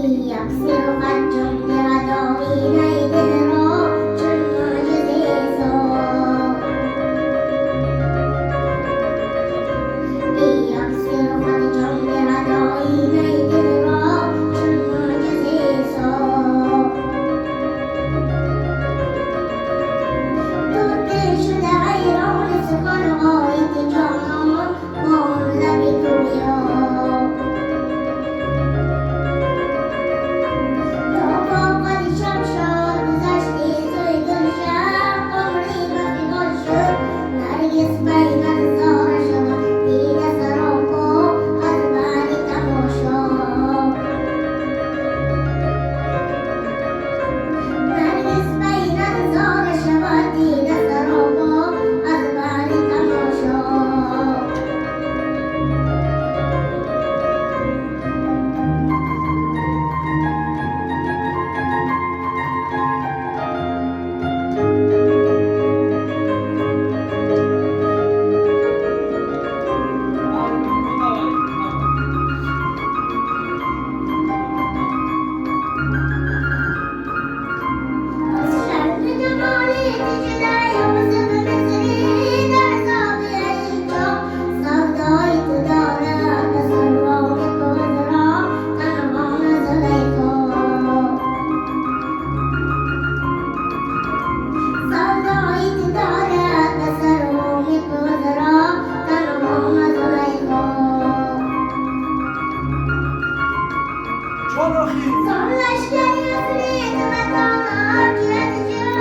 يكسر قد جند عدوي نيدرو جن جزيزو يكسر قد جند عدوي نيدرو جن جزيزو تدش دعيرو لسقر غاية جانون قوم لبكريو جان آخی Son leşkeri üfledi ve dağlar tüyedi.